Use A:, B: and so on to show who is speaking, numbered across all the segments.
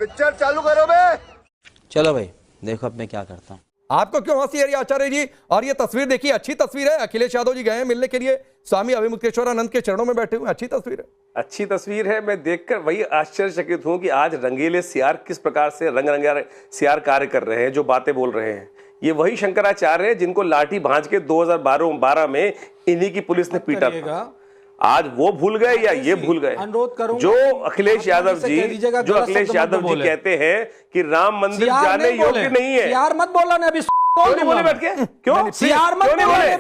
A: Picture चालू करो बे।
B: चलो भाई देखो अब मैं क्या करता हूँ।
C: आपको क्यों हंसी आ रही है आचार्य जी? और ये तस्वीर देखिए, अच्छी तस्वीर है। अखिलेश यादव जी गए हैं मिलने के लिए, स्वामी अभिमुक्तेश्वरानंद के चरणों में बैठे हुए, अच्छी तस्वीर है।
D: अच्छी तस्वीर है। मैं देखकर वही आश्चर्यचकित हूं कि आज रंगीले सियार किस प्रकार से रंग रंगे सियार कार्य कर रहे हैं, जो बातें बोल रहे हैं। ये वही शंकराचार्य है जिनको लाठी भांज के 2012 में इन्हीं की पुलिस ने पीटा था। आज वो भूल गए या ये भूल गए? जो अखिलेश यादव जी कहते हैं कि राम मंदिर जाने योग्य नहीं है।
E: यार मत बोला ना, अभी
D: बोले बैठ के क्यों?
E: यार मत बोले,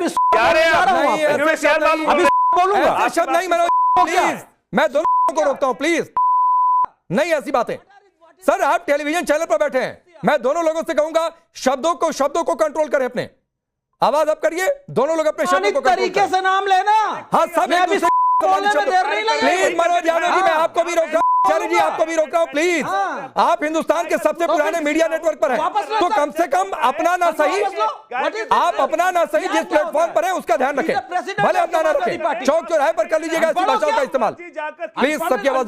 C: बोलूंगा शब्द नहीं। मैं दोनों को रोकता हूं प्लीज, नहीं ऐसी बातें। सर आप टेलीविजन चैनल पर बैठे हैं, मैं दोनों लोगों से कहूंगा शब्दों को कंट्रोल करें, अपने आवाज अब करिए। दोनों लोग अपने शब्दों को
E: तरीके से नाम लेना।
C: हाँ सब एक दूसरे प्लीज। मनोज यादव जी मैं आपको भी रोक रहा हूँ, आचार्य जी आपको भी रोक रहा हूँ प्लीज। आप हिंदुस्तान के सबसे पुराने मीडिया नेटवर्क पर हैं, तो कम से कम अपना ना सही, आप अपना ना सही जिस प्लेटफॉर्म पर है उसका ध्यान रखें। भले अपना ना रखें, चौक चौराहे पर कर लीजिएगा ऐसी भाषाओं का इस्तेमाल। प्लीज सबकी आवाज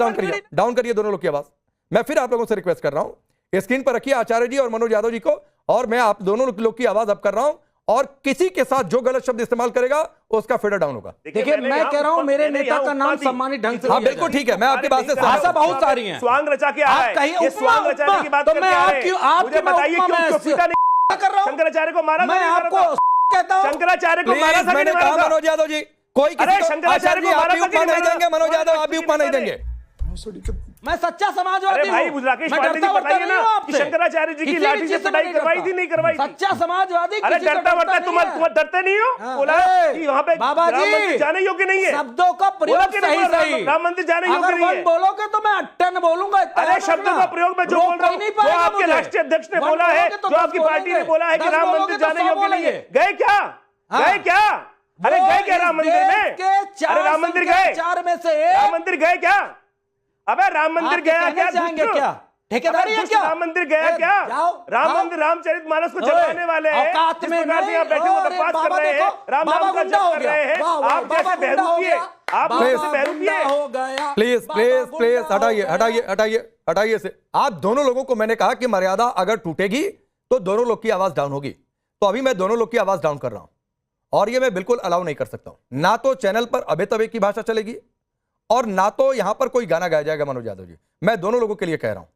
C: डाउन करिए दोनों लोग की आवाज। मैं फिर आप लोगों से रिक्वेस्ट कर रहा हूं, स्क्रीन पर रखिए आचार्य जी और मनोज यादव जी को, और मैं आप दोनों लोग की आवाज अब कर रहा हूं। और किसी के साथ जो गलत शब्द इस्तेमाल करेगा उसका फेडर डाउन होगा।
E: देखिए मैं कह रहा हूं मेरे नेता का नाम सम्मानित ढंग से।
C: हाँ बिल्कुल ठीक है, मैं आपकी बात से
E: भाषा बहुत सारी है।
D: स्वांग रचा के आया है, ये स्वांग रचाने की बात
E: तो मैं आपकी
D: बताइए क्यों पीटा नहीं कर रहा हूं? शंकराचार्य को मारा,
E: मैं आपको कहता हूं
D: शंकराचार्य को मारा था।
C: मैंने कहा मनोज यादव जी कोई
D: शंकराचार्य को
C: आप भी उपमा नहीं देंगे, मनोज यादव आप भी उपमा नहीं देंगे।
E: मैं सच्चा समाजवादी हूं।
D: भाई राकेश पांडे जी बताइए ना कि शंकराचार्य जी की लाठी से पिटाई करवाई थी नहीं करवाई?
E: सच्चा समाजवादी।
D: अरे डरता वरता तुम डरते नहीं हो? बोला कि वहां पे
E: बाबा
D: राम मंदिर जाने योग्य नहीं है।
E: शब्दों का प्रयोग सही
D: राम मंदिर जाने योग्य नहीं है।
E: बोलोगे तो मैं 10 बोलूंगा।
D: अरे शब्दों का प्रयोग में जो बोल रहा हूं, जो आपके राष्ट्रीय अध्यक्ष ने बोला है, जो आपकी पार्टी ने बोला है कि राम मंदिर जाने योग्य नहीं है, गए क्या? गए क्या? अरे गए क्या राम मंदिर में? अरे राम मंदिर गए?
E: 4 में से
D: राम मंदिर गए क्या? अबे राम मंदिर गया क्या?
E: जाएंगे क्या? ठेकेदारी है क्या?
D: राम मंदिर गया क्या? राम मंदिर रामचरितमानस को चलाने वाले हैं,
E: औकात में
D: यहाँ बैठे हुए बकवास कर रहे हैं, राम नाम का जप कर रहे हैं। आप जैसे बहरूपी है, आप जैसे बहरूपी है।
C: प्लीज प्लीज प्लीज हटाइए हटाइए हटाइए हटाइए से। आप दोनों लोगों को मैंने कहा कि मर्यादा अगर टूटेगी तो दोनों लोग की आवाज डाउन होगी, तो अभी मैं दोनों लोग की आवाज डाउन कर रहा हूं और ये मैं बिल्कुल अलाउ नहीं कर सकता हूं। ना तो चैनल पर अबे तबे की भाषा चलेगी और ना तो यहां पर कोई गाना गाया जाएगा। मनोज यादव जी मैं दोनों लोगों के लिए कह रहा हूं।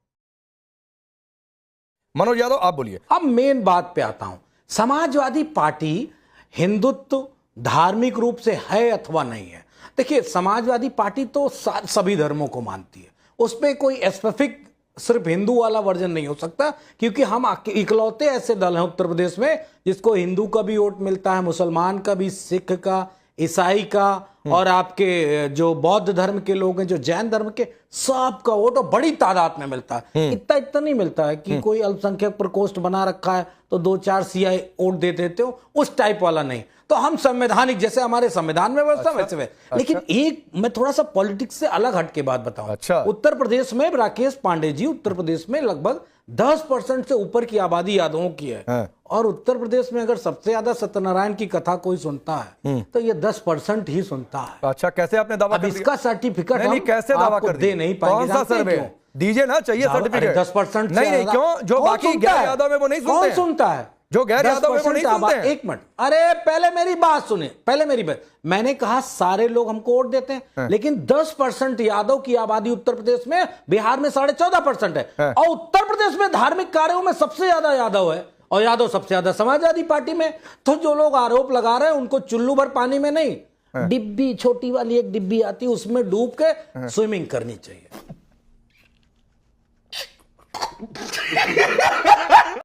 C: मनोज यादव आप बोलिए।
E: अब मेन बात पे आता हूं, समाजवादी पार्टी हिंदुत्व धार्मिक रूप से है अथवा नहीं है। देखिए समाजवादी पार्टी तो सभी धर्मों को मानती है, उस पर कोई स्पेसिफिक सिर्फ हिंदू वाला वर्जन नहीं हो सकता, क्योंकि हम इकलौते ऐसे दल हैं उत्तर प्रदेश में जिसको हिंदू का भी वोट मिलता है, मुसलमान का भी, सिख का, ईसाई का, और आपके जो बौद्ध धर्म के लोग हैं, जो जैन धर्म के, सबका वोट बड़ी तादाद में मिलता है। इतना नहीं मिलता है कि कोई अल्पसंख्यक प्रकोष्ठ बना रखा है तो 2-4 सीआई वोट दे देते हो, उस टाइप वाला नहीं। तो हम संवैधानिक, जैसे हमारे संविधान में व्यवस्था वैसे है। लेकिन एक मैं थोड़ा सा पॉलिटिक्स से अलग हट के बात बताऊं। उत्तर प्रदेश में राकेश पांडे जी, उत्तर प्रदेश में लगभग 10% से ऊपर की आबादी यादवों की है। और उत्तर प्रदेश में अगर सबसे ज्यादा सत्यनारायण की कथा कोई सुनता है तो ये 10% ही सुनता है।
C: अच्छा कैसे आपने दावा कर दिया?
E: इसका सर्टिफिकेट
C: नहीं, कैसे दावा कर
E: दे नहीं पाएंगे?
C: कौन सा सर्वे दीजिए ना, चाहिए सर्टिफिकेट।
E: 10%
C: नहीं क्यों? जो बाकी गैर यादव में वो नहीं सुनते।
E: कौन सुनता है?
C: जो गैर यादव में वो नहीं सुनते हैं।
E: एक मिनट, अरे पहले मेरी बात सुने, पहले मेरी बात। मैंने कहा सारे लोग हमको वोट देते हैं, लेकिन 10% यादव की आबादी उत्तर प्रदेश में, बिहार में 14.5% है। और उत्तर प्रदेश में धार्मिक कार्यों में सबसे ज्यादा यादव है, और यादव सबसे ज्यादा समाजवादी पार्टी में। तो जो लोग आरोप लगा रहे हैं उनको चुल्लू भर पानी में नहीं, डिब्बी, छोटी वाली एक डिब्बी आती है उसमें डूब के स्विमिंग करनी चाहिए।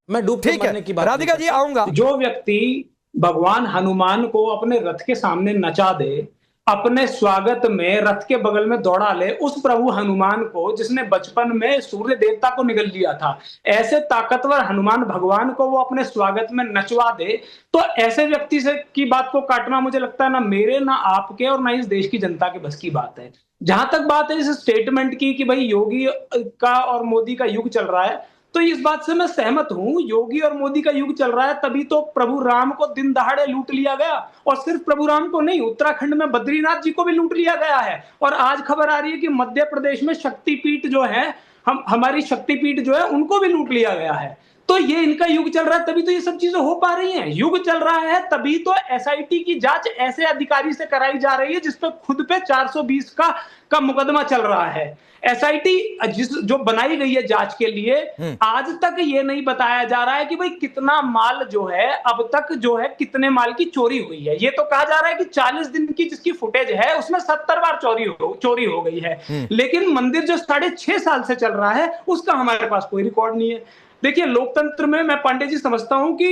E: मैं डूब के मरने की बात।
C: राधिका जी आऊंगा।
F: जो व्यक्ति भगवान हनुमान को अपने रथ के सामने नचा दे, अपने स्वागत में रथ के बगल में दौड़ा ले, उस प्रभु हनुमान को जिसने बचपन में सूर्य देवता को निगल लिया था, ऐसे ताकतवर हनुमान भगवान को वो अपने स्वागत में नचवा दे, तो ऐसे व्यक्ति से की बात को काटना मुझे लगता है ना मेरे, ना आपके और ना इस देश की जनता के बस की बात है। जहां तक बात है इस स्टेटमेंट की कि भाई योगी का और मोदी का युग चल रहा है, तो इस बात से मैं सहमत हूं। योगी और मोदी का युग चल रहा है, तभी तो प्रभु राम को दिन दहाड़े लूट लिया गया, और सिर्फ प्रभु राम को नहीं, उत्तराखंड में बद्रीनाथ जी को भी लूट लिया गया है। और आज खबर आ रही है कि मध्य प्रदेश में शक्तिपीठ जो है हमारी शक्तिपीठ जो है उनको भी लूट लिया गया है। तो ये इनका युग चल रहा है, तभी तो ये सब चीजें हो पा रही हैं। युग चल रहा है तभी तो एसआईटी की जांच ऐसे अधिकारी से कराई जा रही है जिसपे खुद पे 420 का मुकदमा चल रहा है। एसआईटी जो बनाई गई है जांच के लिए, आज तक ये नहीं बताया जा रहा है कि भाई कितना माल जो है अब तक जो है कितने माल की चोरी हुई है। ये तो कहा जा रहा है कि 40 दिन की जिसकी फुटेज है उसमें 70 बार चोरी हो गई है, लेकिन मंदिर जो 6.5 साल से चल रहा है उसका हमारे पास कोई रिकॉर्ड नहीं है। देखिए, लोकतंत्र में मैं पांडे जी समझता हूं कि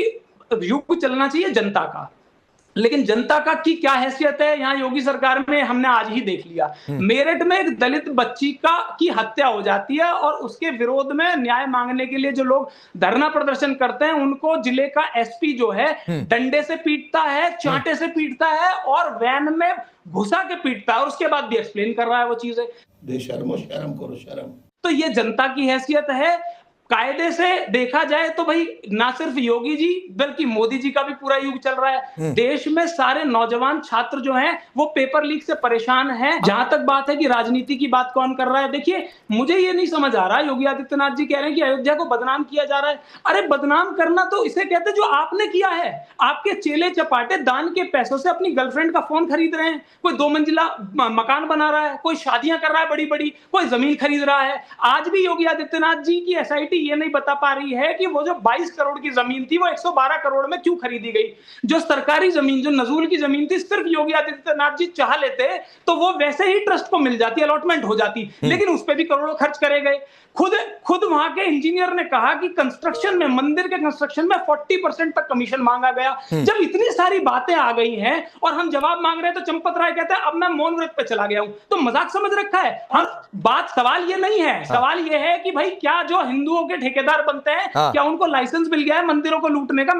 F: युग चलना चाहिए जनता का, लेकिन जनता का की क्या हैसियत है यहाँ योगी सरकार में हमने आज ही देख लिया। मेरठ में एक दलित बच्ची की हत्या हो जाती है और उसके विरोध में न्याय मांगने के लिए जो लोग धरना प्रदर्शन करते हैं उनको जिले का एसपी जो है डंडे से पीटता है, चांटे से पीटता है और वैन में घुसा के पीटता है और उसके बाद भी एक्सप्लेन कर रहा है वो चीजें।
A: बेशर्मो शर्म करो शर्म।
F: तो ये जनता की हैसियत है। कायदे से देखा जाए तो भाई ना सिर्फ योगी जी बल्कि मोदी जी का भी पूरा युग चल रहा है। देश में सारे नौजवान छात्र जो हैं वो पेपर लीक से परेशान हैं। जहां तक बात है कि राजनीति की बात कौन कर रहा है, देखिए मुझे ये नहीं समझ आ रहा। योगी आदित्यनाथ जी कह रहे हैं कि अयोध्या को बदनाम किया जा रहा है। अरे बदनाम करना तो इसे कहते हैं जो आपने किया है। आपके चेले चपाटे दान के पैसों से अपनी गर्लफ्रेंड का फोन खरीद रहे हैं, कोई 2 मंजिला मकान बना रहा है, कोई शादियां कर रहा है बड़ी बड़ी, कोई जमीन खरीद रहा है। आज भी योगी आदित्यनाथ जी की एसआईटी ये नहीं बता पा रही है कि वो जो 22 करोड़ की जमीन थी वो 112 करोड़ में क्यों खरीदी गई। जो सरकारी जमीन, जो नजूल की जमीन थी, सिर्फ योगी आदित्यनाथ जी चाह लेते तो वो वैसे ही ट्रस्ट को मिल जाती, अलॉटमेंट हो जाती, लेकिन उस पर भी करोड़ों खर्च करे गए। खुद वहां के इंजीनियर ने कहा कि कंस्ट्रक्शन में, मंदिर के कंस्ट्रक्शन में 40% तक कमीशन मांगा गया। जब इतनी सारी बातें आ गई हैं और हम जवाब मांग रहे हैं तो चंपत राय कहता है अब मैं मौन व्रत पे चला गया हूं। तो मजाक समझ रखा है। सवाल ये नहीं है, सवाल ये है कि भाई क्या जो हिंदुओं के ठेकेदार बनते हैं क्या उनको लाइसेंस मिल गया है मंदिरों को लूटने का?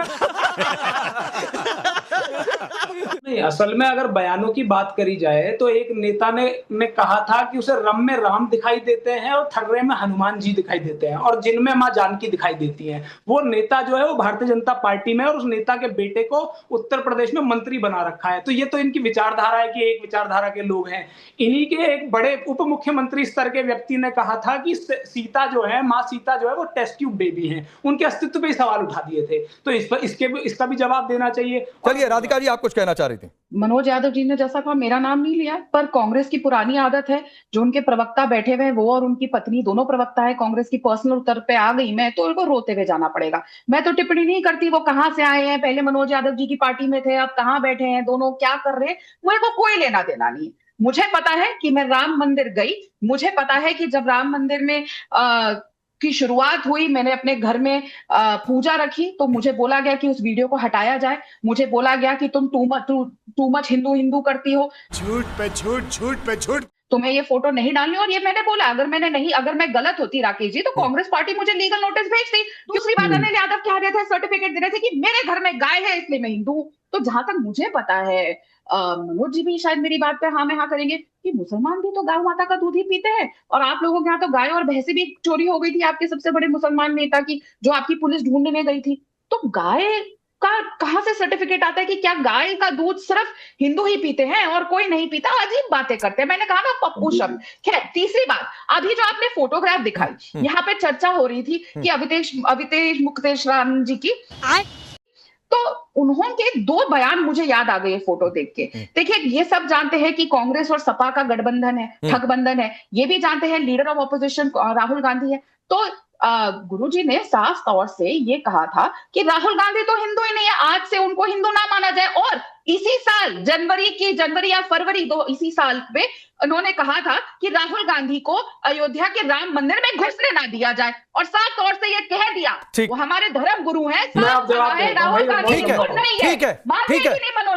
F: नहीं, असल में अगर बयानों की बात करी जाए तो एक नेता ने कहा था कि उसे रम में राम दिखाई देते हैं और थर्रे में हनुमान जी दिखाई देते हैं और जिनमें मां जानकी दिखाई देती हैं। वो नेता जो है वो भारतीय जनता पार्टी में और उस नेता के बेटे को उत्तर प्रदेश में मंत्री बना रखा है। तो ये तो इनकी विचारधारा है कि एक विचारधारा के लोग हैं। इन्हीं के एक बड़े उप मुख्यमंत्री स्तर के व्यक्ति ने कहा था कि सीता जो है, मां सीता जो है वो टेस्ट ट्यूब बेबी हैं, उनके अस्तित्व पे ही सवाल उठा दिए थे। तो इसका भी जवाब देना चाहिए।
C: चलिए राधिका जी, आप कुछ कहना चाह रही थी।
G: मनोज यादव जी ने जैसा कहा, मेरा नाम नहीं लिया, पर कांग्रेस की पुरानी आदत है, जो उनके प्रवक्ता बैठे हुए हैं वो और उनकी पत्नी दोनों प्रवक्ता है कांग्रेस की, पर्सनल उत्तर पे आ गई मैं तो उनको रोते हुए जाना पड़ेगा। मैं तो टिप्पणी नहीं करती वो कहां से आए हैं, पहले मनोज यादव जी की पार्टी में थे, अब कहां बैठे हैं, दोनों क्या कर रहे हैं, मेरे को कोई लेना देना नहीं। मुझे पता है कि मैं राम मंदिर गई, मुझे पता है कि जब राम मंदिर में की शुरुआत हुई, मैंने अपने घर में पूजा रखी तो मुझे बोला गया कि उस वीडियो को हटाया जाए। मुझे बोला गया कि तुम टू मच हिंदू करती हो,
A: झूठ पे झूठ, झूठ पे झूठ,
G: तुम्हें ये फोटो नहीं डालनी। और ये मैंने बोला, अगर मैं गलत होती राकेश जी तो कांग्रेस पार्टी मुझे लीगल नोटिस भेजती। दूसरी बात, अनिल यादव कह रहे थे, सर्टिफिकेट दे रहे थे कि मेरे घर में गाय है इसलिए मैं हिंदू हूं। तो जहां तक मुझे पता है, मनोज जी भी शायद मेरी बात पे हाँ में हाँ करेंगे कि मुसलमान भी तो गाय माता का दूध ही पीते हैं। और आप लोगों के यहाँ तो गाय और भैंसे भी चोरी हो गई थी आपके सबसे बड़े मुसलमान नेता की, जो आपकी पुलिस ढूंढने गई थी। तो गाय का कहां से सर्टिफिकेट आता है कि क्या गाय का दूध सिर्फ हिंदू ही पीते हैं और कोई नहीं पीता? अजीब बातें करते हैं। मैंने कहा ना पप्पू शब्द। खैर, तीसरी बात, अभी जो आपने फोटोग्राफ दिखाई, यहाँ पे चर्चा हो रही थी कि अवितेश मुक्तेश राम जी की, तो उन्होंने 2 बयान मुझे याद आ गए फोटो देख के। देखिए, ये सब जानते हैं कि कांग्रेस और सपा का गठबंधन है, ठगबंधन है। ये भी जानते हैं leader of opposition Rahul Gandhi है। तो गुरुजी ने साफ तौर से ये कहा था कि राहुल गांधी तो हिंदू ही नहीं है, आज से उनको हिंदू ना माना जाए। और इसी साल जनवरी या फरवरी इसी साल पे उन्होंने कहा था कि राहुल गांधी को अयोध्या के राम मंदिर में घुसने ना दिया जाए, और साफ तौर से ये कह दिया। वो हमारे धर्म गुरु हैं, राहुल गांधी
C: ठीक है, ठीक है, ठीक है,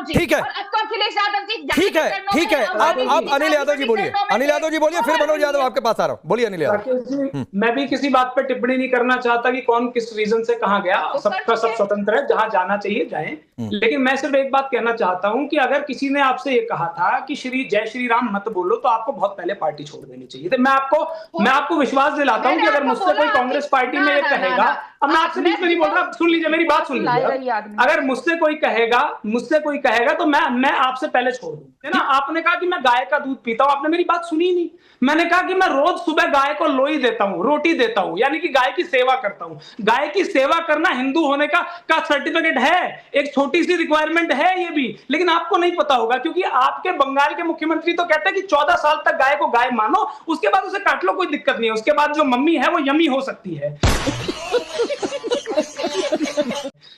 C: ठीक है,
G: अखिलेश यादव जी,
C: ठीक है, ठीक है। अब अनिल यादव जी बोलिए, अनिल यादव जी बोलिए, फिर मनोज यादव आपके पास आ रहा हूं। बोलिए अनिल यादव।
F: मैं भी किसी बात पे टिप्पणी नहीं करना चाहता कि कौन किस रीजन से कहां गया, सबका सब स्वतंत्र है, जहां जाना चाहिए जाएं। लेकिन मैं सिर्फ एक बात कहना चाहता हूं कि अगर किसी ने आपसे ये कहा था कि जय श्री राम मत बोलो, तो आपको बहुत पहले पार्टी छोड़ देनी चाहिए। तो मैं आपको विश्वास दिलाता हूं कि अगर मुझसे कोई कांग्रेस पार्टी में ये कहेगा, अब मैं आपसे बीच में नहीं बोल रहा, सुन लीजिए मेरी बात, सुन लीजिए। अगर मुझसे कोई कहेगा तो मैं आपसे पहले छोड़ दूं, है ना। आपने कहा कि मैं गाय का दूध पीता हूं, आपने मेरी बात सुनी नहीं। मैंने कहा कि मैं रोज सुबह गाय को लोई देता हूं, रोटी देता हूं, यानी कि गाय की सेवा करता हूं। गाय की सेवा करना हिंदू होने का सर्टिफिकेट है, एक छोटी सी रिक्वायरमेंट है ये भी, लेकिन आपको नहीं पता होगा, क्योंकि आपके बंगाल के मुख्यमंत्री तो कहते हैं कि 14 साल तक गाय को गाय मानो, उसके बाद उसे काट लो, कोई दिक्कत नहीं है, उसके बाद जो मम्मी है वो यमी हो सकती है।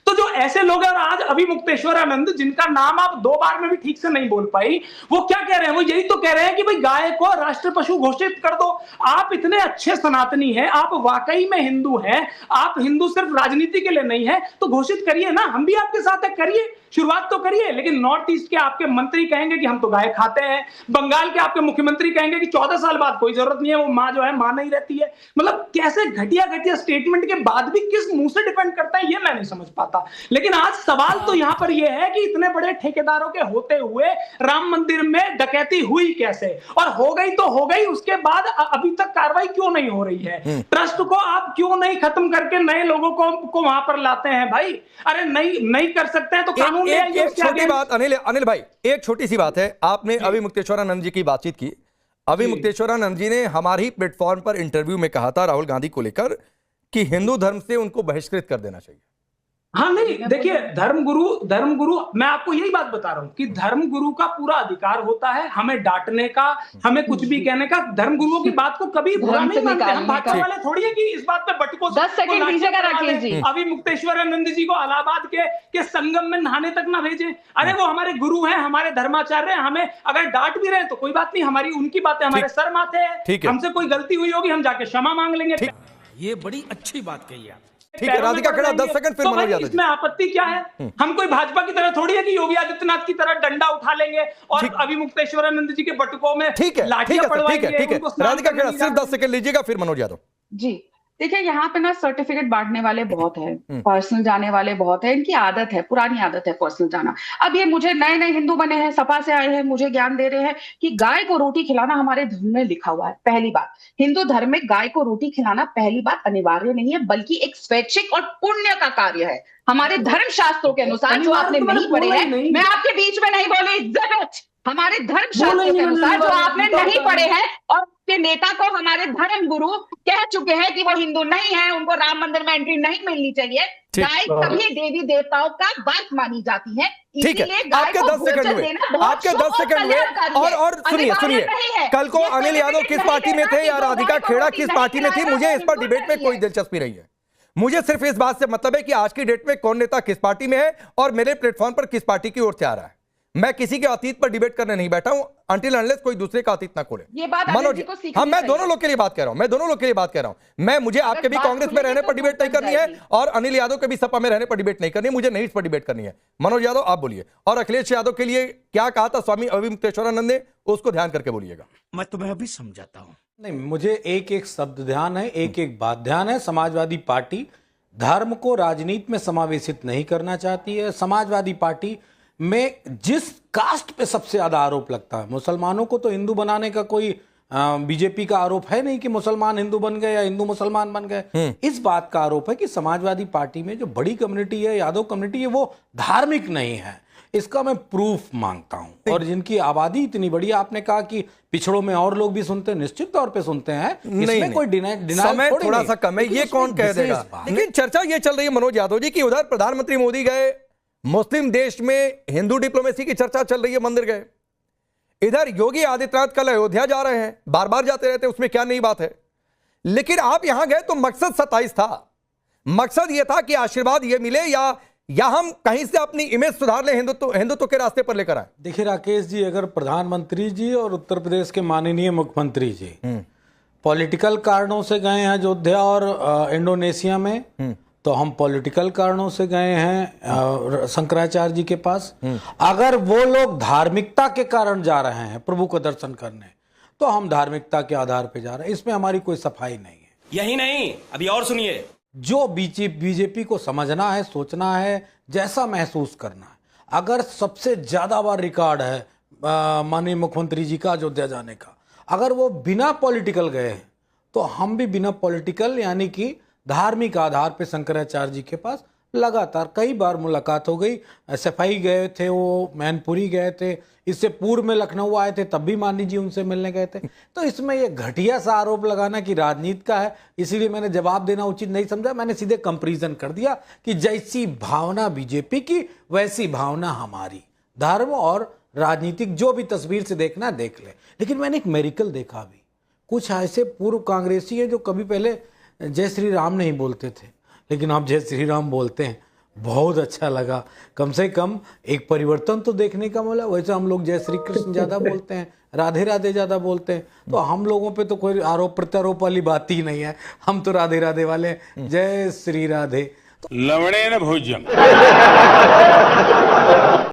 F: तो जो ऐसे लोग हैं, और आज अभी मुक्तेश्वरानंद, जिनका नाम आप 2 बार में भी ठीक से नहीं बोल पाई, वो क्या कह रहे हैं? वो यही तो कह रहे हैं कि भाई गाय को राष्ट्र पशु घोषित कर दो। आप इतने अच्छे सनातनी हैं, आप वाकई में हिंदू हैं, आप हिंदू सिर्फ राजनीति के लिए नहीं है, तो घोषित करिए ना, हम भी आपके साथ है, करिए, शुरुआत तो करिए। लेकिन नॉर्थ ईस्ट के आपके मंत्री कहेंगे कि हम तो गाय खाते हैं, बंगाल के आपके मुख्यमंत्री कहेंगे कि 14 साल बाद कोई जरूरत नहीं है, वो माँ जो है माँ नहीं रहती है। मतलब कैसे घटिया स्टेटमेंट के बाद भी किस मुंह से डिपेंड करता है, ये मैं नहीं समझ पाता। लेकिन आज सवाल तो यहां पर यह है कि इतने बड़े ठेकेदारों के होते हुए राम मंदिर में डकैती हुई कैसे, और हो गई तो हो गई, उसके बाद अभी तक कार्रवाई क्यों नहीं हो रही है? ट्रस्ट को आप क्यों नहीं खत्म करके नए लोगों को वहां पर लाते हैं भाई? अरे नहीं कर सकते हैं तो कानून ले आइए।
C: एक छोटी बात अनिल भाई, एक छोटी सी बात है। आपने अभी मुक्तेश्वरानंद जी की बातचीत की। अभी मुक्तेश्वरानंद जी ने हमारे ही प्लेटफॉर्म पर इंटरव्यू में कहा था राहुल गांधी को लेकर कि हिंदू धर्म से उनको बहिष्कृत कर देना चाहिए।
F: हाँ नहीं, देखिए धर्मगुरु मैं आपको यही बात बता रहा हूं कि धर्मगुरु का पूरा अधिकार होता है हमें डांटने का, हमें कुछ भी कहने का। धर्मगुरुओं की बात को कभी बुरा नहीं मानते हम। भाजपा वाले थोड़ी है कि इस बात पे बटको
G: 10 सेकंड दीजिएगा राकेश जी।
F: अभी मुक्तेश्वरानंद जी को इलाहाबाद के संगम में नहाने तक ना भेजे। अरे वो हमारे गुरु हैं, हमारे धर्माचार्य हैं, हमें अगर डांट भी रहे तो कोई बात नहीं, हमारी उनकी बातें हमारे सर माथे है। हमसे कोई गलती हुई होगी हम जाके क्षमा मांग लेंगे।
E: ये बड़ी अच्छी बात कही आप।
C: ठीक है, राधिका खड़ा 10 सेकंड फिर मनोज यादव।
F: इसमें आपत्ति क्या है? हम कोई भाजपा की तरह थोड़ी है कि योगी आदित्यनाथ की तरह डंडा उठा लेंगे और अभी मुक्तेश्वरानंद जी के बटुकों में लाठियां पड़वाएंगे।
C: राधिका खड़ा सिर्फ 10 सेकंड लीजिएगा, फिर मनोज यादव
G: जी। देखिए यहाँ पे ना सर्टिफिकेट बांटने वाले बहुत है, पर्सनल जाने वाले बहुत है, इनकी आदत है, पुरानी आदत है पर्सनल जाना। अब ये मुझे नए नए हिंदू बने हैं, सपा से आए हैं, मुझे ज्ञान दे रहे हैं कि गाय को रोटी खिलाना हमारे धर्म में लिखा हुआ है। पहली बात, हिंदू धर्म में गाय को रोटी खिलाना पहली बात अनिवार्य नहीं है, बल्कि एक स्वैच्छिक और पुण्य का कार्य है हमारे धर्म शास्त्रों के अनुसार। जो आपने नहीं पढ़े हैं, मैं आपके बीच में नहीं बोली, हमारे धर्म शास्त्रों के अनुसार जो आपने नहीं पढ़े हैं, और के नेता को हमारे धर्म गुरु कह चुके हैं कि वो हिंदू नहीं है, उनको राम मंदिर में एंट्री नहीं मिलनी चाहिए। गाय सभी देवी देवताओं का बात मानी जाती है, इसीलिए गाय को भोजन देना बहुत शुभ और कल्याणकारी है।
C: और सुनिए, कल को अनिल यादव किस पार्टी में थे या राधिका खेड़ा किस पार्टी में थी, मुझे इस पर डिबेट में कोई दिलचस्पी नहीं है। मुझे सिर्फ इस बात से मतलब है कि आज की डेट में कौन नेता किस पार्टी में है और मेरे प्लेटफॉर्म पर किस पार्टी की ओर से आ रहा है। मैं किसी के अतीत पर डिबेट करने नहीं बैठा हूं, अनटिल अनलेस कोई दूसरे का अतीत ना खोले।
G: ये बात
C: मनोज, हाँ मैं दोनों लोग के लिए बात कर रहा हूं, मुझे आपके भी कांग्रेस में रहने पर डिबेट नहीं करनी है और अनिल यादव के भी सपा में रहने पर डिबेट नहीं करनी है, मुझे नहीं इस पर डिबेट करनी है। मनोज यादव आप बोलिए, और अखिलेश यादव के लिए क्या कहा था स्वामी अभी मुक्तेश्वरानंद ने, उसको ध्यान करके बोलिएगा।
E: मैं तुम्हें अभी समझाता हूं। नहीं, मुझे एक एक शब्द ध्यान है, एक एक बात ध्यान है। समाजवादी पार्टी धर्म को राजनीति में समावेशित नहीं करना चाहती है। समाजवादी पार्टी में जिस कास्ट पे सबसे ज्यादा आरोप लगता है, मुसलमानों को तो हिंदू बनाने का कोई बीजेपी का आरोप है नहीं कि मुसलमान हिंदू बन गए या हिंदू मुसलमान बन गए। इस बात का आरोप है कि समाजवादी पार्टी में जो बड़ी कम्युनिटी है, यादव कम्युनिटी है, वो धार्मिक नहीं है। इसका मैं प्रूफ मांगता हूं। और जिनकी आबादी इतनी बड़ी, आपने कहा कि पिछड़ों में और लोग भी सुनते हैं, निश्चित तौर पे सुनते हैं, इसमें कोई समय
C: थोड़ा सा कम है, ये कौन कह देगा। लेकिन चर्चा ये चल रही है मनोज यादव जी की उधर प्रधानमंत्री मोदी गए, मुस्लिम देश में हिंदू डिप्लोमेसी की चर्चा चल रही है, मंदिर गए, इधर योगी आदित्यनाथ कल अयोध्या जा रहे हैं, बार बार जाते रहते हैं, उसमें क्या नई बात है। लेकिन आप यहां गए तो मकसद 27 था, मकसद यह था कि आशीर्वाद ये मिले या हम कहीं से अपनी इमेज सुधार लें, हिंदुत्व के रास्ते पर लेकर आए।
E: देखिए राकेश जी, अगर प्रधानमंत्री जी और उत्तर प्रदेश के माननीय मुख्यमंत्री जी पॉलिटिकल कारणों से गए हैं अयोध्या और इंडोनेशिया में, तो हम पॉलिटिकल कारणों से गए हैं शंकराचार्य जी के पास। अगर वो लोग धार्मिकता के कारण जा रहे हैं प्रभु को दर्शन करने, तो हम धार्मिकता के आधार पर जा रहे हैं, इसमें हमारी कोई सफाई नहीं है।
H: यही नहीं, अभी और सुनिए,
E: जो बीजेपी को समझना है, सोचना है, जैसा महसूस करना है। अगर सबसे ज्यादा बार रिकॉर्ड है माननीय मुख्यमंत्री जी का अयोध्या जाने का, अगर वो बिना पॉलिटिकल गए हैं, तो हम भी बिना पॉलिटिकल यानी कि धार्मिक आधार पे शंकराचार्य जी के पास लगातार कई बार मुलाकात हो गई। सफाई गए थे, वो मैनपुरी गए थे, इससे पूर्व में लखनऊ आए थे, तब भी मानी जी उनसे मिलने गए थे। तो इसमें ये घटिया सा आरोप लगाना कि राजनीति का है, इसीलिए मैंने जवाब देना उचित नहीं समझा। मैंने सीधे कंपैरिजन कर दिया कि जैसी भावना बीजेपी की वैसी भावना हमारी। धर्म और राजनीतिक जो भी तस्वीर से देखना देख ले। लेकिन मैंने एक मेरिकल देखा भी, कुछ ऐसे पूर्व कांग्रेसी हैं जो कभी पहले जय श्री राम नहीं बोलते थे, लेकिन आप जय श्री राम बोलते हैं। बहुत अच्छा लगा, कम से कम एक परिवर्तन तो देखने का मिला। वैसे हम लोग जय श्री कृष्ण ज़्यादा बोलते हैं, राधे राधे ज़्यादा बोलते हैं, तो हम लोगों पे तो कोई आरोप प्रत्यारोप वाली बात ही नहीं है। हम तो राधे राधे वाले हैं। जय श्री राधे।
I: लवणेन भोज्यम।